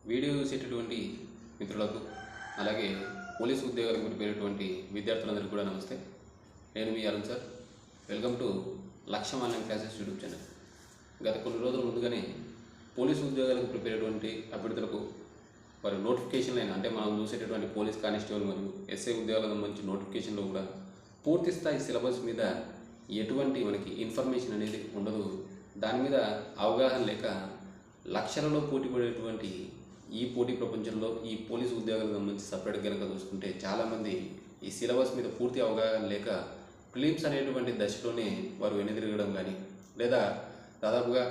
Video చూసేటటువంటి మిత్రులకు అలాగే పోలీసు ఉద్యోగాలకు ప్రిపేరేటువంటి విద్యార్థులందరికీ కూడా నమస్తే. నేను మీ అరుణ్ సార్. వెల్కమ్ టు లక్ష్యం ఆన్లైన్ క్లాసెస్ యూట్యూబ్ ఛానల్. గత కొన్ని రోజుల ముందుగానే పోలీసు ఉద్యోగాలకు ప్రిపేర్ అయ్యేటువంటి అభ్యర్థులకు వారి నోటిఫికేషన్లు అయినా అంటే మనం చూసేటటువంటి పోలీస్ కానిస్టేబుల్ మరియు ఎస్ఐ ఉద్యోగాలకు సంబంధించి నోటిఫికేషన్లో కూడా పూర్తి స్థాయి సిలబస్ మీద ఎటువంటి మనకి ఇన్ఫర్మేషన్ అనేది ఉండదు. దాని మీద అవగాహన లేక లక్షలలో పోటీ పడేటువంటి ఈ పోటీ ప్రపంచంలో ఈ పోలీసు ఉద్యోగాలకు సంబంధించి సపరేట్గా కనుక చూసుకుంటే చాలామంది ఈ సిలబస్ మీద పూర్తి అవగాహన లేక ప్రిలిమ్స్ అనేటువంటి దశలోనే వారు వెనుదిరగడం కానీ లేదా దాదాపుగా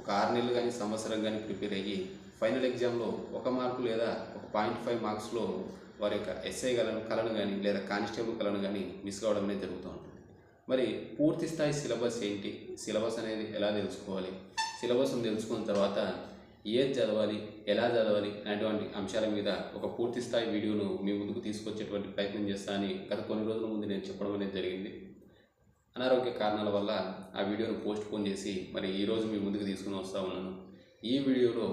ఒక 6 నెలలు కానీ సంవత్సరం కానీ ప్రిపేర్ అయ్యి ఫైనల్ ఎగ్జామ్లో 1 మార్కు లేదా 1.5 మార్క్స్లో వారి యొక్క ఎస్ఐ కళను కానీ లేదా కానిస్టేబుల్ కళను కానీ మిస్ కావడం అనేది జరుగుతూ ఉంటుంది. మరి పూర్తి స్థాయి సిలబస్ ఏంటి, సిలబస్ అనేది ఎలా తెలుసుకోవాలి, సిలబస్ను తెలుసుకున్న తర్వాత ఏది చదవాలి, ఎలా చదవాలి అనేటువంటి అంశాల మీద ఒక పూర్తి స్థాయి వీడియోను మీ ముందుకు తీసుకొచ్చేటువంటి ప్రయత్నం చేస్తానని గత కొన్ని రోజుల ముందు నేను చెప్పడం అనేది జరిగింది. అనారోగ్య కారణాల వల్ల ఆ వీడియోను పోస్ట్పోన్ చేసి మరి ఈరోజు మీ ముందుకు తీసుకుని వస్తూ ఉన్నాను. ఈ వీడియోలో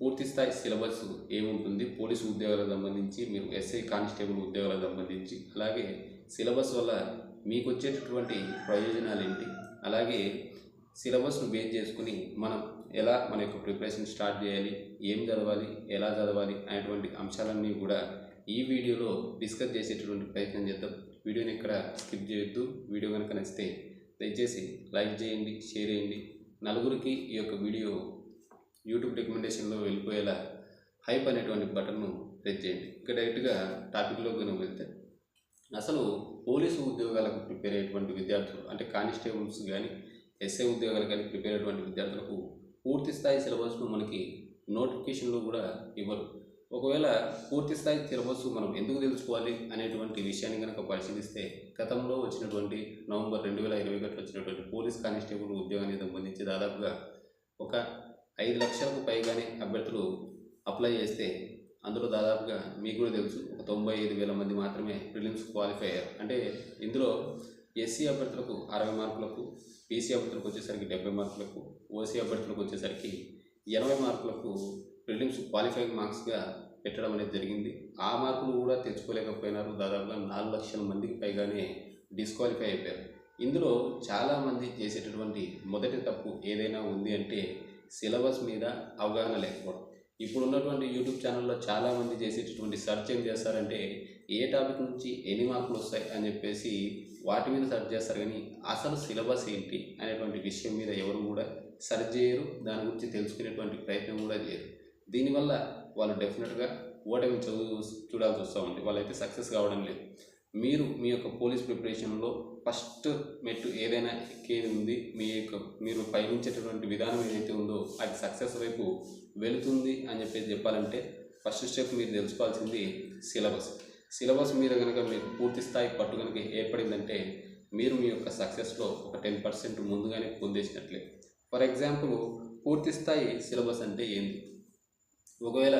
పూర్తి స్థాయి సిలబస్ ఏముంటుంది, పోలీసు ఉద్యోగాలకు సంబంధించి, మీరు ఎస్ఐ కానిస్టేబుల్ ఉద్యోగాలకు సంబంధించి, అలాగే సిలబస్ వల్ల మీకు వచ్చేటటువంటి ప్రయోజనాలు ఏంటి, అలాగే సిలబస్ను బేస్ చేసుకుని మనం ఎలా మన యొక్క ప్రిపరేషన్ స్టార్ట్ చేయాలి, ఏం చదవాలి, ఎలా చదవాలి అనేటువంటి అంశాలన్నీ కూడా ఈ వీడియోలో డిస్కస్ చేసేటటువంటి ప్రయత్నం చేద్దాం. వీడియోని ఇక్కడ స్కిప్ చేయొద్దు. వీడియో కనుక నచ్చితే దయచేసి లైక్ చేయండి, షేర్ చేయండి. నలుగురికి ఈ యొక్క వీడియో యూట్యూబ్ రికమెండేషన్లో వెళ్ళిపోయేలా హైప్ అనేటువంటి బటన్ను ప్రెస్ చేయండి. ఇక డైరెక్ట్గా టాపిక్లో కనుక వెళ్తే అసలు పోలీసు ఉద్యోగాలకు ప్రిపేర్ అయ్యేటువంటి విద్యార్థులు అంటే కానిస్టేబుల్స్ కానీ ఎస్ఐ ఉద్యోగాలు కానీ ప్రిపేర్ అయ్యేటువంటి విద్యార్థులకు పూర్తి స్థాయి సిలబస్ను మనకి నోటిఫికేషన్లో కూడా ఇవ్వరు. ఒకవేళ పూర్తి స్థాయి సిలబస్ మనం ఎందుకు తెలుసుకోవాలి అనేటువంటి విషయాన్ని కనుక పరిశీలిస్తే గతంలో వచ్చినటువంటి నవంబర్ 2021 వచ్చినటువంటి పోలీస్ కానిస్టేబుల్ ఉద్యోగానికి సంబంధించి దాదాపుగా ఒక 5 లక్షలకు పైగానే అభ్యర్థులు అప్లై చేస్తే అందులో దాదాపుగా మీకు కూడా తెలుసు ఒక 95,000 మంది మాత్రమే ప్రిలిమ్స్ క్వాలిఫై అయ్యారు. అంటే ఇందులో ఎస్సీ అభ్యర్థులకు 60 మార్కులకు, బీసీ అభ్యర్థులకు వచ్చేసరికి 70 మార్కులకు, ఓసీ అభ్యర్థులకు వచ్చేసరికి 80 మార్కులకు ప్రిలిమ్స్ క్వాలిఫైయింగ్ మార్క్స్గా పెట్టడం అనేది జరిగింది. ఆ మార్కులు కూడా తెచ్చుకోలేకపోయినారు. దాదాపుగా 4 లక్షల మందికి పైగానే డిస్క్వాలిఫై అయిపోయారు. ఇందులో చాలామంది చేసేటటువంటి మొదటి తప్పు ఏదైనా ఉంది అంటే సిలబస్ మీద అవగాహన లేకపోవడం. ఇప్పుడున్నటువంటి యూట్యూబ్ ఛానల్లో చాలామంది చేసేటటువంటి సెర్చ్ ఏం చేస్తారంటే ఏ టాపిక్ నుంచి ఎన్ని మార్కులు వస్తాయి అని చెప్పేసి వాటి మీద సెర్చ్ చేస్తారు, కానీ అసలు సిలబస్ ఏంటి అనేటువంటి విషయం మీద ఎవరు కూడా సెర్చ్ చేయరు. దాని గురించి తెలుసుకునేటువంటి ప్రయత్నం కూడా చేయరు. దీనివల్ల వాళ్ళు డెఫినెట్గా ఓటమి చూడాల్సి వస్తూ ఉంది. వాళ్ళైతే సక్సెస్ కావడం లేదు. మీరు మీ యొక్క పోలీస్ ప్రిపరేషన్లో ఫస్ట్ మెట్టు ఏదైనా ఎక్కేది ఉంది, మీరు పయనించేటటువంటి విధానం ఏదైతే ఉందో అది సక్సెస్ వైపు వెళుతుంది అని చెప్పేసి చెప్పాలంటే ఫస్ట్ స్టెప్ మీరు తెలుసుకోవాల్సింది సిలబస్ మీద కనుక మీకు పూర్తి స్థాయి పట్టు కనుక ఏర్పడిందంటే మీరు మీ యొక్క సక్సెస్లో ఒక 10% ముందుగానే పొందేసినట్లే. ఫర్ ఎగ్జాంపుల్ పూర్తి స్థాయి సిలబస్ అంటే ఏంది? ఒకవేళ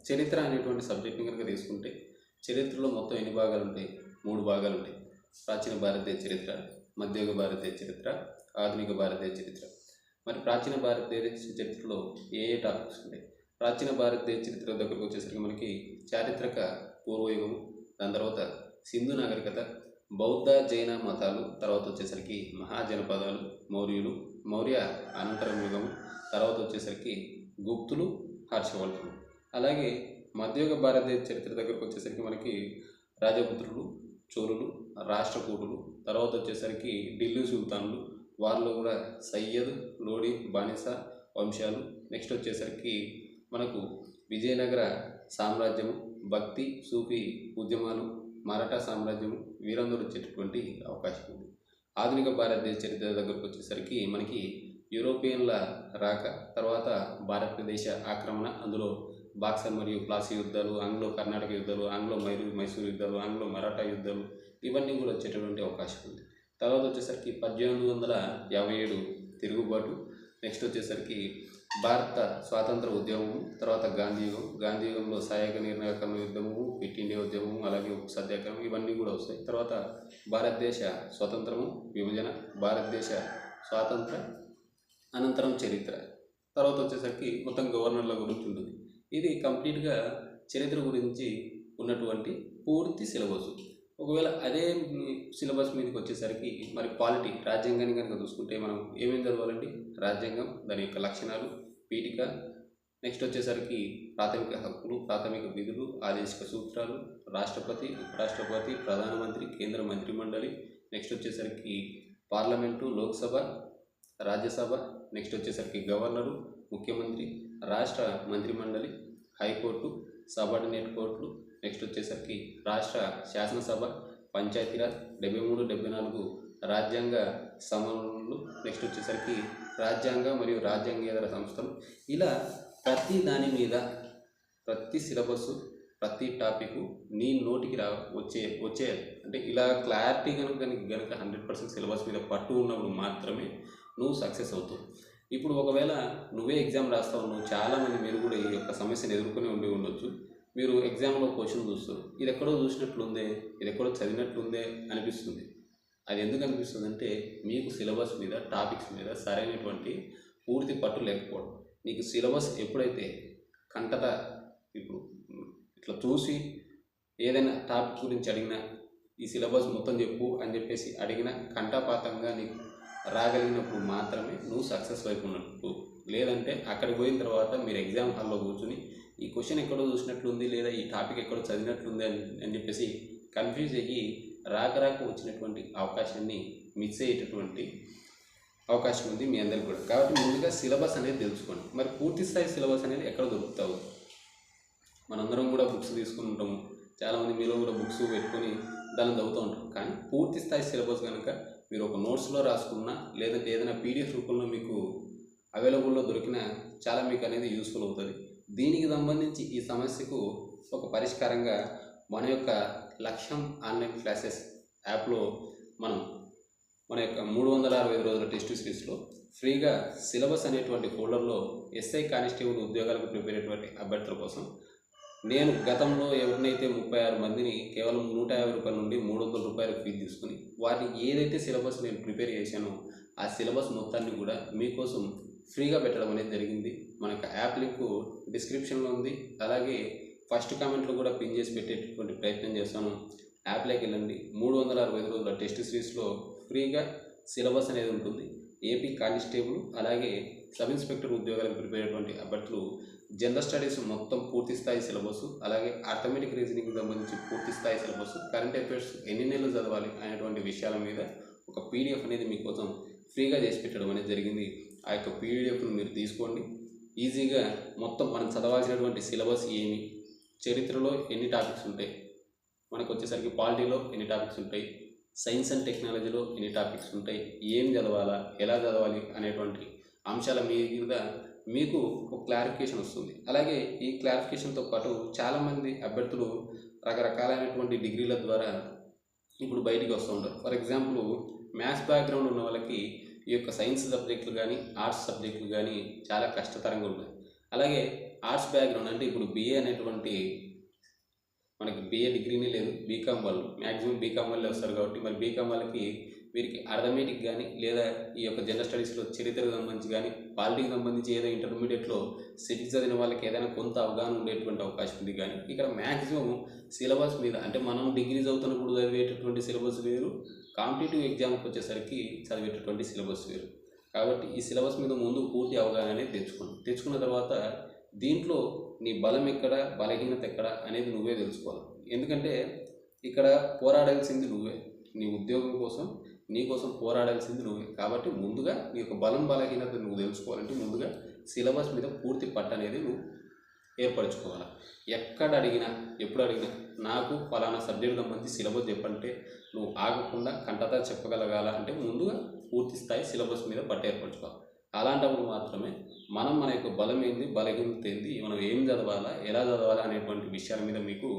చరిత్ర అనేటువంటి సబ్జెక్ట్ని కనుక తీసుకుంటే చరిత్రలో మొత్తం ఎన్ని భాగాలు ఉంటాయి? 3 భాగాలు ఉంటాయి. ప్రాచీన భారతదేశ చరిత్ర, మధ్యయుగ భారతదేశ చరిత్ర, ఆధునిక భారతదేశ చరిత్ర. మరి ప్రాచీన భారతదేశ చరిత్రలో ఏ టాపిక్స్ ఉంటాయి? ప్రాచీన భారతదేశ చరిత్ర దగ్గరకు వచ్చేసరికి మనకి చారిత్రక పూర్వయుగము, దాని తర్వాత సింధు నాగరికత, బౌద్ధ జైన మతాలు, తర్వాత వచ్చేసరికి మహాజనపదాలు, మౌర్య అనంతరం యుగము, తర్వాత వచ్చేసరికి గుప్తులు, హర్షవర్ధనులు. అలాగే మధ్యయుగ భారతదేశ చరిత్ర దగ్గరకు వచ్చేసరికి మనకి రాజపుత్రులు, చోళులు, రాష్ట్రకూటులు, తర్వాత వచ్చేసరికి ఢిల్లీ సుల్తాన్లు, వారిలో కూడా సయ్యద్, లోడి, బానిస వంశాలు. నెక్స్ట్ వచ్చేసరికి మనకు విజయనగర సామ్రాజ్యము, భక్తి సూఫీ ఉద్యమాలు, మరాఠా సామ్రాజ్యము, వీరందరూ వచ్చేటటువంటి అవకాశం ఉంది. ఆధునిక భారతదేశ చరిత్ర దగ్గరకు వచ్చేసరికి మనకి యూరోపియన్ల రాక, తర్వాత భారతదేశ ఆక్రమణ, అందులో బాక్సర్ మరియు ప్లాసీ యుద్ధాలు, ఆంగ్లో కర్ణాటక యుద్ధాలు, ఆంగ్లో మైసూరు యుద్ధాలు, ఆంగ్లో మరాఠా యుద్ధాలు, ఇవన్నీ కూడా వచ్చేటటువంటి అవకాశం ఉంది. తర్వాత వచ్చేసరికి 1857 తిరుగుబాటు, నెక్స్ట్ వచ్చేసరికి భారత స్వాతంత్ర ఉద్యమము, తర్వాత గాంధీయుగంలో సహాయక నిర్ణయాకరణ యుద్ధము, క్విట్ ఇండియా ఉద్యమము, అలాగే ఉప్పు సత్యాగ్రహం, ఇవన్నీ కూడా వస్తాయి. తర్వాత భారతదేశ స్వతంత్రము, విభజన, భారతదేశ స్వాతంత్ర అనంతరం చరిత్ర, తర్వాత వచ్చేసరికి మొత్తం గవర్నర్ల గురించి ఉంటుంది. ఇది కంప్లీట్గా చరిత్ర గురించి ఉన్నటువంటి పూర్తి సిలబస్. ఒకవేళ అదే సిలబస్ మీదకి వచ్చేసరికి మరి పాలిటీ రాజ్యాంగాన్ని కనుక చూసుకుంటే మనం ఏమేమి చదవాలండి? రాజ్యాంగం, దాని యొక్క లక్షణాలు, పీఠిక, నెక్స్ట్ వచ్చేసరికి ప్రాథమిక హక్కులు, ప్రాథమిక విధులు, ఆదేశిక సూత్రాలు, రాష్ట్రపతి, ఉపరాష్ట్రపతి, ప్రధానమంత్రి, కేంద్ర మంత్రిమండలి, నెక్స్ట్ వచ్చేసరికి పార్లమెంటు, లోక్సభ, రాజ్యసభ, నెక్స్ట్ వచ్చేసరికి గవర్నరు, ముఖ్యమంత్రి, రాష్ట్ర మంత్రిమండలి, హైకోర్టు, సబార్డినేట్ కోర్టులు, నెక్స్ట్ వచ్చేసరికి రాష్ట్ర శాసనసభ, పంచాయతీరాజ్, 73, 74 రాజ్యాంగ సమన్వయాలు, నెక్స్ట్ వచ్చేసరికి రాజ్యాంగ మరియు రాజ్యాంగేతర సంస్థలు. ఇలా ప్రతి దాని మీద ప్రతి సిలబస్, ప్రతి టాపిక్ నీ నోటికి వచ్చే అంటే ఇలా క్లారిటీ కనుక 100% సిలబస్ మీద పట్టు ఉన్నప్పుడు మాత్రమే నువ్వు సక్సెస్ అవుతావు. ఇప్పుడు ఒకవేళ నువ్వే ఎగ్జామ్ రాస్తావు, నువ్వు చాలామంది మీరు కూడా ఈ యొక్క సమస్యను ఎదుర్కొని ఉండొచ్చు. మీరు ఎగ్జామ్లో క్వశ్చన్ చూస్తారు, ఇది ఎక్కడో చూసినట్లుందే, ఇది ఎక్కడో చదివినట్లుందే అనిపిస్తుంది. అది ఎందుకు అనిపిస్తుంది అంటే మీకు సిలబస్ మీద, టాపిక్స్ మీద సరైనటువంటి పూర్తి పట్టు లేకపోవడం. నీకు సిలబస్ ఎప్పుడైతే కంటత ఇప్పుడు ఇట్లా చూసి ఏదైనా టాపిక్ గురించి అడిగినా ఈ సిలబస్ మొత్తం చెప్పు అని చెప్పేసి అడిగిన కంఠపాతంగా నీకు రాగలిగినప్పుడు మాత్రమే నువ్వు సక్సెస్ వైపు ఉన్నట్టు. లేదంటే అక్కడికి పోయిన తర్వాత మీరు ఎగ్జామ్ హాల్లో కూర్చుని ఈ క్వశ్చన్ ఎక్కడో చూసినట్లుంది లేదా ఈ టాపిక్ ఎక్కడో చదివినట్లుంది అని చెప్పేసి కన్ఫ్యూజ్ అయ్యి రాక వచ్చినటువంటి అవకాశాన్ని మిస్ అయ్యేటటువంటి అవకాశం ఉంది మీ అందరికీ కూడా. కాబట్టి ముందుగా సిలబస్ అనేది తెలుసుకోండి. మరి పూర్తి స్థాయి సిలబస్ అనేది ఎక్కడ దొరుకుతావు? మనందరం కూడా బుక్స్ తీసుకుని ఉంటాము, చాలామంది మీలో కూడా బుక్స్ పెట్టుకొని దాన్ని చదువుతూ ఉంటారు. కానీ పూర్తి స్థాయి సిలబస్ కనుక మీరు ఒక నోట్స్లో రాసుకున్నా లేదంటే ఏదైనా పీడిఎఫ్ రూపంలో మీకు అవైలబుల్లో దొరికినా చాలా మీకు అనేది యూస్ఫుల్ అవుతుంది. దీనికి సంబంధించి ఈ సమస్యకు ఒక పరిష్కారంగా మన యొక్క లక్ష్యం ఆన్లైన్ క్లాసెస్ యాప్లో మన యొక్క 365 రోజుల టెస్ట్ సిరీస్లో ఫ్రీగా సిలబస్ అనేటువంటి ఫోల్డర్లో ఎస్ఐ కానిస్టేబుల్ ఉద్యోగాలకు ప్రిపేర్ అయ్యేటువంటి అభ్యర్థుల కోసం నేను గతంలో ఎవరినైతే 36 మందిని కేవలం 150 రూపాయల నుండి 300 రూపాయలకు ఫీజు తీసుకుని వాటికి ఏదైతే సిలబస్ నేను ప్రిపేర్ చేశానో ఆ సిలబస్ మొత్తాన్ని కూడా మీకోసం ఫ్రీగా పెట్టడం అనేది జరిగింది. మన యొక్క యాప్ లింక్ డిస్క్రిప్షన్లో ఉంది, అలాగే ఫస్ట్ కామెంట్లో కూడా పిన్ చేసి పెట్టేటటువంటి ప్రయత్నం చేస్తాను. యాప్లోకి వెళ్ళండి. 365 రోజుల టెస్ట్ సిరీస్లో ఫ్రీగా సిలబస్ అనేది ఉంటుంది. ఏపీ కానిస్టేబుల్ అలాగే సబ్ ఇన్స్పెక్టర్ ఉద్యోగాలకు ప్రిపేర్ అయ్యేటువంటి అభ్యర్థులు జనరల్ స్టడీస్ మొత్తం పూర్తి స్థాయి సిలబస్, అలాగే ఆర్థమెటిక్ రీజనింగ్కి సంబంధించి పూర్తి స్థాయి సిలబస్, కరెంట్ అఫైర్స్ ఎన్ని నెలలు చదవాలి అనేటువంటి విషయాల మీద ఒక పీడిఎఫ్ అనేది మీకోసం ఫ్రీగా చేసి పెట్టడం అనేది జరిగింది. ఆ యొక్క పీడిఎఫ్ను మీరు తీసుకోండి. ఈజీగా మొత్తం మనం చదవాల్సినటువంటి సిలబస్ ఏమి, చరిత్రలో ఎన్ని టాపిక్స్ ఉంటాయి, మనకు వచ్చేసరికి పాలిటీలో ఎన్ని టాపిక్స్ ఉంటాయి, సైన్స్ అండ్ టెక్నాలజీలో ఎన్ని టాపిక్స్ ఉంటాయి, ఏం చదవాలా, ఎలా చదవాలి అనేటువంటి అంశాల మీద మీకు ఒక క్లారిఫికేషన్ వస్తుంది. అలాగే ఈ క్లారిఫికేషన్తో పాటు చాలామంది అభ్యర్థులు రకరకాలైనటువంటి డిగ్రీల ద్వారా ఇప్పుడు బయటికి వస్తూ ఉంటారు. ఫర్ ఎగ్జాంపుల్ మ్యాథ్స్ బ్యాక్గ్రౌండ్ ఉన్న వాళ్ళకి ఈ యొక్క సైన్స్ సబ్జెక్టులు కానీ ఆర్ట్స్ సబ్జెక్టులు కానీ చాలా కష్టతరంగా ఉన్నాయి. అలాగే ఆర్ట్స్ బ్యాక్గ్రౌండ్ అంటే ఇప్పుడు బీఏ అనేటువంటి మనకి బీఏ డిగ్రీనే లేదు, బీకామ్ వాళ్ళు మ్యాక్సిమం బీకామ్ వాళ్ళే వస్తారు. కాబట్టి మరి బీకామ్ వాళ్ళకి వీరికి అర్థమెటిక్ కానీ లేదా ఈ యొక్క జనరల్ స్టడీస్లో చరిత్రకు సంబంధించి కానీ పాలిటీకి సంబంధించి ఏదో ఇంటర్మీడియట్లో సివిక్స్ చదివిన వాళ్ళకి ఏదైనా కొంత అవగాహన ఉండేటువంటి అవకాశం ఉంది. కానీ ఇక్కడ మ్యాక్సిమం సిలబస్ మీద అంటే మనం డిగ్రీ చదువుతున్నప్పుడు చదివేటటువంటి సిలబస్ వేరు, కాంపిటేటివ్ ఎగ్జామ్కి వచ్చేసరికి చదివేటటువంటి సిలబస్ వేరు. కాబట్టి ఈ సిలబస్ మీద ముందు పూర్తి అవగాహన అనేది తెచ్చుకున్న తర్వాత దీంట్లో నీ బలం ఎక్కడ, బలహీనత ఎక్కడ అనేది నువ్వే తెలుసుకోవాలి. ఎందుకంటే ఇక్కడ పోరాడాల్సింది నువ్వే, నీ ఉద్యోగం కోసం నీ కోసం పోరాడాల్సింది నువ్వే. కాబట్టి ముందుగా నీ యొక్క బలం బలహీనత నువ్వు తెలుసుకోవాలంటే ముందుగా సిలబస్ మీద పూర్తి పట్టు అనేది నువ్వు ఏర్పరచుకోవాలి. ఎక్కడ అడిగినా ఎప్పుడు అడిగినా నాకు ఫలానా సబ్జెక్ట్ సంబంధించి సిలబస్ చెప్పంటే నువ్వు ఆగకుండా కంటతా చెప్పగలగాల అంటే ముందుగా పూర్తి స్థాయి సిలబస్ మీద పట్టు ఏర్పరచుకోవాలి. అలాంటప్పుడు మాత్రమే మన యొక్క బలం ఏంది, బలహీనత ఏంది, మనం ఏం చదవాలా, ఎలా చదవాలా అనేటువంటి విషయాల మీద మీకు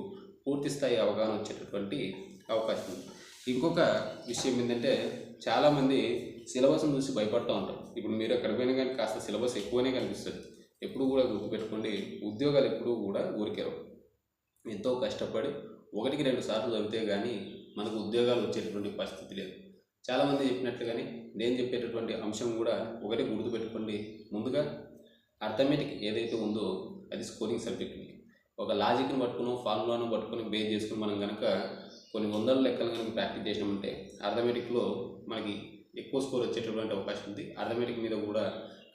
పూర్తి స్థాయి అవగాహన వచ్చేటటువంటి అవకాశం ఉంది. ఇంకొక విషయం ఏంటంటే చాలామంది సిలబస్ను చూసి భయపడుతూ ఉంటారు. ఇప్పుడు మీరు ఎక్కడ పోయినా కానీ కాస్త సిలబస్ ఎక్కువనే కనిపిస్తుంది. ఎప్పుడు కూడా గుర్తుపెట్టుకోండి, ఉద్యోగాలు ఎప్పుడూ కూడా ఊరికేరు. ఎంతో కష్టపడి 1-2 సార్లు చదివితే కానీ మనకు ఉద్యోగాలు వచ్చేటటువంటి పరిస్థితి లేదు. చాలామంది చెప్పినట్లుగానే నేను చెప్పేటటువంటి అంశం కూడా ఒకటి గుర్తుపెట్టుకోండి. ముందుగా అర్థమెటిక్ ఏదైతే ఉందో అది స్కోరింగ్ సబ్జెక్ట్ని. ఒక లాజిక్ని పట్టుకుని ఫార్ములాను పట్టుకొని బేస్ చేసుకుని మనం కనుక కొన్ని వందల లెక్కలు కనుక ప్రాక్టీస్ చేసినామంటే అర్థమెటిక్లో మనకి ఎక్కువ స్కోర్ వచ్చేటటువంటి అవకాశం ఉంది. అర్థమెటిక్ మీద కూడా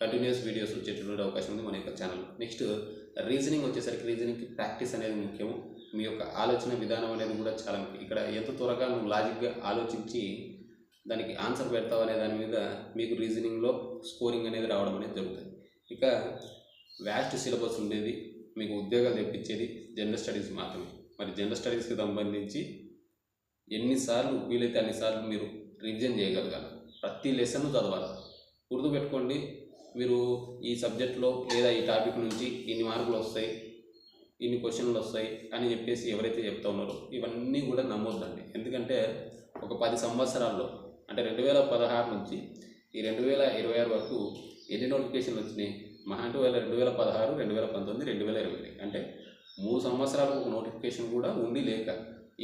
కంటిన్యూస్ వీడియోస్ వచ్చేటటువంటి అవకాశం ఉంది మన యొక్క ఛానల్. నెక్స్ట్ రీజనింగ్ వచ్చేసరికి రీజనింగ్కి ప్రాక్టీస్ అనేది ముఖ్యము. మీ యొక్క ఆలోచన విధానం అనేది కూడా చాలా ముఖ్యం. ఇక్కడ ఎంత త్వరగా నువ్వు లాజిక్గా ఆలోచించి దానికి ఆన్సర్ పెడతావు అనే దాని మీద మీకు రీజనింగ్లో స్కోరింగ్ అనేది రావడం అనేది జరుగుతుంది. ఇక వ్యాస్ట్ సిలబస్ ఉండేది మీకు ఉద్యోగాలు తెప్పించేది జనరల్ స్టడీస్ మాత్రమే. మరి జనరల్ స్టడీస్కి సంబంధించి ఎన్నిసార్లు వీలైతే అన్నిసార్లు మీరు రివిజన్ చేయగలగాలి. ప్రతి లెసన్ చదవాలి. గుర్తుపెట్టుకోండి, మీరు ఈ సబ్జెక్ట్లో లేదా ఈ టాపిక్ నుంచి ఇన్ని మార్కులు వస్తాయి, ఇన్ని క్వశ్చన్లు వస్తాయి అని చెప్పేసి ఎవరైతే చెప్తా ఉన్నారో ఇవన్నీ కూడా నమ్మొద్దండి. ఎందుకంటే ఒక 10 సంవత్సరాల్లో అంటే 2016 నుంచి ఈ 2026 వరకు ఎన్ని నోటిఫికేషన్లు వచ్చినాయి? మహా అంటే 2016, 2019, 2020 అంటే 3 సంవత్సరాలకు ఒక నోటిఫికేషన్ కూడా ఉండి లేక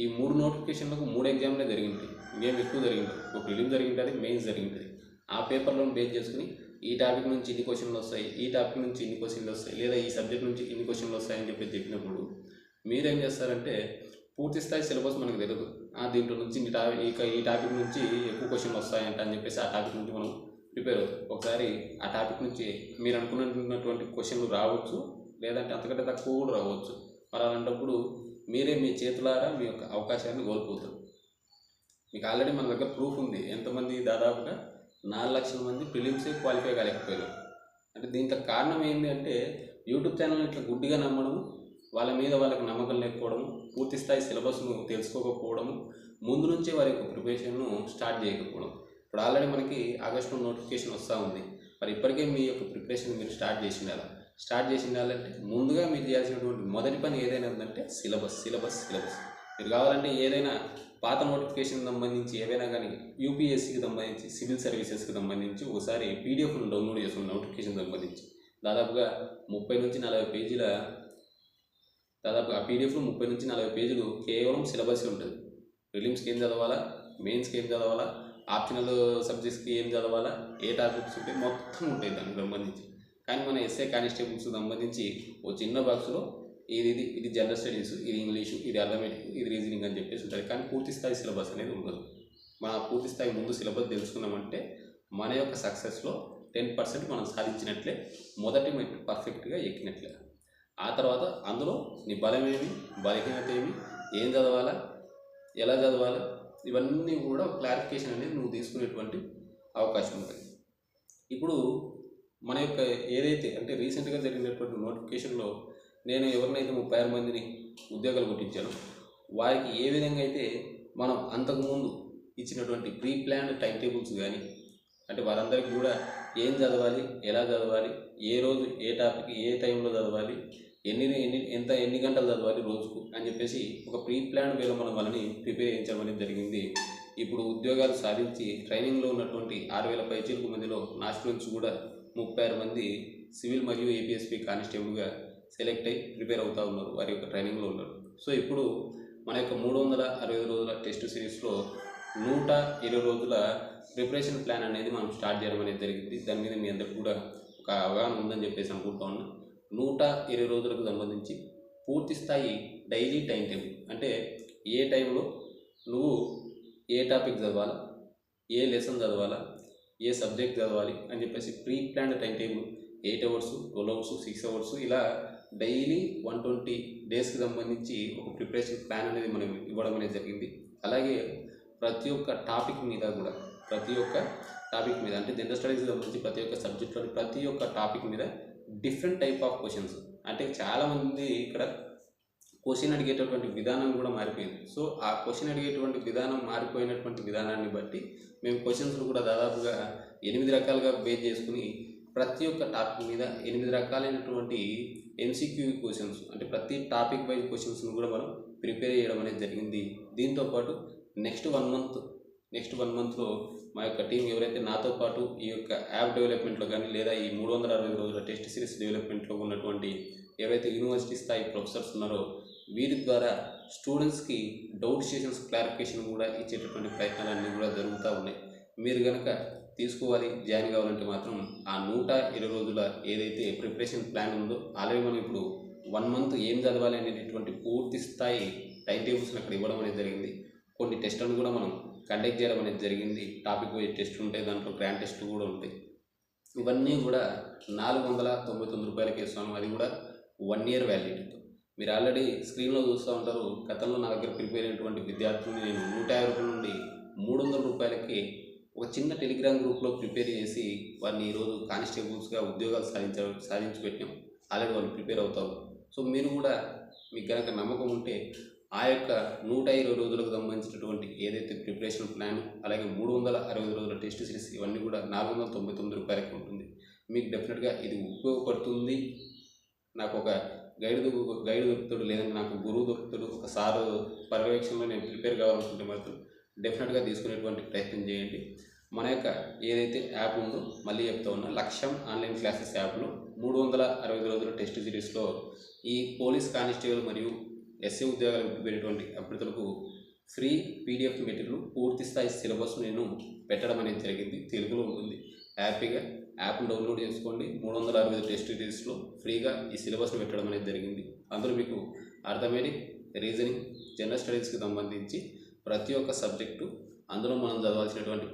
ఈ 3 నోటిఫికేషన్లకు 3 ఎగ్జామ్లే జరిగింటాయి. ఇంకేం ఎక్కువ జరిగింటుంది. ఒక ప్రిలిమ్ జరిగింటుంది, మెయిన్స్ జరిగింటుంది. ఆ పేపర్లను బేస్ చేసుకుని ఈ టాపిక్ నుంచి ఇన్ని క్వశ్చన్లు వస్తాయి, ఈ టాపిక్ నుంచి ఇన్ని క్వశ్చన్లు వస్తాయి, లేదా ఈ సబ్జెక్ట్ నుంచి ఇన్ని క్వశ్చన్లు వస్తాయని చెప్పినప్పుడు మీరేం చేస్తారంటే పూర్తి స్థాయి సిలబస్ మనకు తెలియదు. దీంట్లో నుంచి ఈ టాపిక్ నుంచి ఎక్కువ క్వశ్చన్లు వస్తాయంట అని చెప్పేసి ఆ టాపిక్ నుంచి మనం ప్రిపేర్ అవుతుంది. ఒకసారి ఆ టాపిక్ నుంచి మీరు అనుకున్నటువంటి క్వశ్చన్లు రావచ్చు, లేదంటే అంతకంటే తక్కువ కూడా రావచ్చు. మరి అలాంటప్పుడు మీరే మీ చేతులారా మీ యొక్క అవకాశాన్ని కోల్పోతారు. మీకు ఆల్రెడీ మన దగ్గర ప్రూఫ్ ఉంది. ఎంతమంది దాదాపుగా 4 లక్షల మంది ప్రిలిమ్సే క్వాలిఫై కాలేకపోయారు. అంటే దీంట్లో కారణం ఏంటి అంటే యూట్యూబ్ ఛానల్ ఇట్లా గుడ్డిగా నమ్మడం, వాళ్ళ మీద వాళ్ళకి నమ్మకం లేకపోవడము, పూర్తి స్థాయి సిలబస్ను తెలుసుకోకపోవడము, ముందు నుంచే వారి యొక్క ప్రిపరేషన్ను స్టార్ట్ చేయకపోవడం. ఇప్పుడు ఆల్రెడీ మనకి ఆగస్టులో నోటిఫికేషన్ వస్తూ ఉంది. మరి ఇప్పటికే మీ యొక్క ప్రిపరేషన్ మీరు స్టార్ట్ చేసి ఉండాలంటే ముందుగా మీరు చేయాల్సినటువంటి మొదటి పని ఏదైనా ఉందంటే సిలబస్. మీరు కావాలంటే ఏదైనా పాత నోటిఫికేషన్ సంబంధించి ఏవైనా కానీ యూపీఎస్సీకి సంబంధించి సివిల్ సర్వీసెస్కి సంబంధించి ఒకసారి పీడిఎఫ్ను డౌన్లోడ్ చేసుకున్న నోటిఫికేషన్ సంబంధించి దాదాపుగా 30 నుంచి 40 పేజీల దాదాపు ఆ పీడిఎఫ్లో 30 నుంచి 40 పేజీలు కేవలం సిలబస్ ఉంటుంది. ప్రిలిమ్స్కి ఏం చదవాలా, మెయిన్స్కి ఏం చదవాలా, ఆప్షనల్ సబ్జెక్ట్స్కి ఏం చదవాలా, ఏ టాపిక్స్ ఉంటాయి మొత్తం ఉంటాయి దానికి సంబంధించి. కానీ మన ఎస్ఏ కానిస్టేబుల్స్కి సంబంధించి ఓ చిన్న బాక్స్లో ఇది జనరల్ స్టడీస్, ఇది ఇంగ్లీషు, ఇది అర్థమెటిక్, ఇది రీజనింగ్ అని చెప్పేసి ఉంటుంది. కానీ పూర్తి స్థాయి సిలబస్ అనేది ఉండదు. మన పూర్తి స్థాయి ముందు సిలబస్ తెలుసుకున్నామంటే మన యొక్క సక్సెస్లో 10% మనం సాధించినట్లే, మొదటి మెట్టు పర్ఫెక్ట్గా ఎక్కినట్లే. ఆ తర్వాత అందులో నీ బలమేమి, బలహీనత ఏమి, ఏం చదవాలా, ఎలా చదవాలా, ఇవన్నీ కూడా క్లారిఫికేషన్ అనేది నువ్వు తీసుకునేటువంటి అవకాశం ఉంటుంది. ఇప్పుడు మన యొక్క ఏదైతే అంటే రీసెంట్గా జరిగినటువంటి నోటిఫికేషన్లో నేను ఎవరినైతే 36 మందిని ఉద్యోగాలు గుర్తించానో వారికి ఏ విధంగా అయితే మనం అంతకుముందు ఇచ్చినటువంటి ప్రీ ప్లాన్డ్ టైం టేబుల్స్ కానీ అంటే వారందరికీ కూడా ఏం చదవాలి, ఎలా చదవాలి, ఏ రోజు ఏ టాపిక్ ఏ టైంలో చదవాలి, ఎన్ని గంటలు చదవాలి రోజుకు అని చెప్పేసి ఒక ప్రీ ప్లాన్ వేలో మనం వాళ్ళని ప్రిపేర్ చేయించడం అనేది జరిగింది. ఇప్పుడు ఉద్యోగాలు సాధించి ట్రైనింగ్లో ఉన్నటువంటి 6,000 పైచీలకు మందిలో నా స్టూడెంట్స్ కూడా 36 మంది సివిల్ మరియు ఏపీఎస్పీ కానిస్టేబుల్గా సెలెక్ట్ అయ్యి ప్రిపేర్ అవుతూ ఉన్నారు, వారి యొక్క ట్రైనింగ్లో ఉన్నారు. సో ఇప్పుడు మన యొక్క 365 రోజుల టెస్ట్ సిరీస్లో 120 రోజుల ప్రిపరేషన్ ప్లాన్ అనేది మనం స్టార్ట్ చేయడం అనేది జరిగింది. దాని మీద మీ అందరికీ కూడా ఒక అవగాహన ఉందని చెప్పేసి అనుకుంటా ఉన్నాను. 120 రోజులకు సంబంధించి పూర్తి స్థాయి డైలీ టైం టేబుల్ అంటే ఏ టైంలో నువ్వు ఏ టాపిక్ చదవాలా, ఏ లెసన్ చదవాలా, ఏ సబ్జెక్ట్ చదవాలి అని చెప్పేసి pre planned time table 8 hours, 12 hours, 6 hours ఇలా డైలీ 120 డేస్కి సంబంధించి ఒక ప్రిపరేషన్ ప్లాన్ అనేది మనం ఇవ్వడం అనేది జరిగింది. అలాగే ప్రతి ఒక్క టాపిక్ మీద అంటే జనరల్ స్టడీస్కి సంబంధించి ప్రతి ఒక్క సబ్జెక్ట్లోని ప్రతి ఒక్క టాపిక్ మీద డిఫరెంట్ టైప్ ఆఫ్ క్వశ్చన్స్. అంటే చాలామంది ఇక్కడ క్వశ్చన్ అడిగేటటువంటి విధానం కూడా మారిపోయింది. సో ఆ క్వశ్చన్ అడిగేటువంటి విధానం మారిపోయినటువంటి విధానాన్ని బట్టి మేము క్వశ్చన్స్ కూడా దాదాపుగా 8 రకాలుగా బేస్ చేసుకుని ప్రతి ఒక్క టాపిక్ మీద 8 రకాలైనటువంటి ఎంసీక్యూ క్వశ్చన్స్ అంటే ప్రతి టాపిక్ వైజ్ క్వశ్చన్స్ను కూడా మనం ప్రిపేర్ చేయడం అనేది జరిగింది. దీంతోపాటు నెక్స్ట్ వన్ మంత్లో మా యొక్క టీం ఎవరైతే నాతో పాటు ఈ యొక్క యాప్ డెవలప్మెంట్లో కానీ లేదా ఈ 360 రోజుల టెస్ట్ సిరీస్ డెవలప్మెంట్లో ఉన్నటువంటి ఎవరైతే యూనివర్సిటీ స్థాయి ప్రొఫెసర్స్ ఉన్నారో వీరి ద్వారా స్టూడెంట్స్కి డౌట్ సెషన్స్ క్లారిఫికేషన్ కూడా ఇచ్చేటటువంటి ప్రయత్నాలన్నీ కూడా జరుగుతూ ఉన్నాయి. మీరు కనుక తీసుకోవాలి, జాయిన్ కావాలంటే మాత్రం ఆ 120 రోజుల ఏదైతే ప్రిపరేషన్ ప్లాన్ ఉందో ఆల్రెడీ మనం ఇప్పుడు 1 మంత్ ఏం చదవాలి అనేటటువంటి పూర్తి స్థాయి టైం టేబుల్స్ని అక్కడ ఇవ్వడం అనేది జరిగింది. కొన్ని టెస్టులను కూడా మనం కండక్ట్ చేయడం అనేది జరిగింది. టాపిక్ వైజ్ టెస్ట్ ఉంటాయి, దాంట్లో గ్రాండ్ టెస్ట్ కూడా ఉంటాయి. ఇవన్నీ కూడా ₹499 ఇస్తాను, అది కూడా 1 ఇయర్ వ్యాలిడిటీతో. మీరు ఆల్రెడీ స్క్రీన్లో చూస్తూ ఉంటారు. గతంలో నా దగ్గర ప్రిపేర్ అయినటువంటి విద్యార్థుల్ని నేను ₹150 నుండి ₹300కి ఒక చిన్న టెలిగ్రామ్ గ్రూప్లో ప్రిపేర్ చేసి వారిని ఈరోజు కానిస్టేబుల్స్గా ఉద్యోగాలు సాధించి పెట్టాం. ఆల్రెడీ వాళ్ళు ప్రిపేర్ అవుతారు. సో మీరు కూడా మీకు కనుక నమ్మకం ఉంటే ఆ యొక్క 120 రోజులకు సంబంధించినటువంటి ఏదైతే ప్రిపరేషన్ ప్లాన్, అలాగే 365 రోజుల టెస్ట్ సిరీస్, ఇవన్నీ కూడా ₹499 ఉంటుంది. మీకు డెఫినెట్గా ఇది ఉపయోగపడుతుంది. నాకు ఒక గైడ్ దొరుకుతాడు, లేదంటే నాకు గురువు దొరుకుతాడు, ఒక సార్ పర్యవేక్షణలో నేను ప్రిపేర్ కావాలనుకుంటే మాత్రం డెఫినెట్గా తీసుకునేటువంటి ప్రయత్నం చేయండి. మన యొక్క ఏదైతే యాప్ ఉందో మళ్ళీ చెప్తా ఉన్నా, లక్ష్యం ఆన్లైన్ క్లాసెస్ యాప్లో 365 రోజుల టెస్ట్ సిరీస్లో ఈ పోలీస్ కానిస్టేబుల్ మరియు ఎస్ఏ ఉద్యోగాలకు ప్రిపేరేటువంటి అభ్యర్థులకు ఫ్రీ పీడిఎఫ్ మెటీరియల్ పూర్తి స్థాయి సిలబస్ నేను పెట్టడం అనేది జరిగింది. తెలుగులో ఉంటుంది. హ్యాపీగా యాప్ను డౌన్లోడ్ చేసుకోండి. 365 టెస్ట్ సిరీస్లో ఫ్రీగా ఈ సిలబస్ను పెట్టడం అనేది జరిగింది. అందులో మీకు అర్థమెటిక్, రీజనింగ్, జనరల్ స్టడీస్కి సంబంధించి ప్రతి ఒక్క సబ్జెక్టు, అందులో మనం చదవాల్సినటువంటి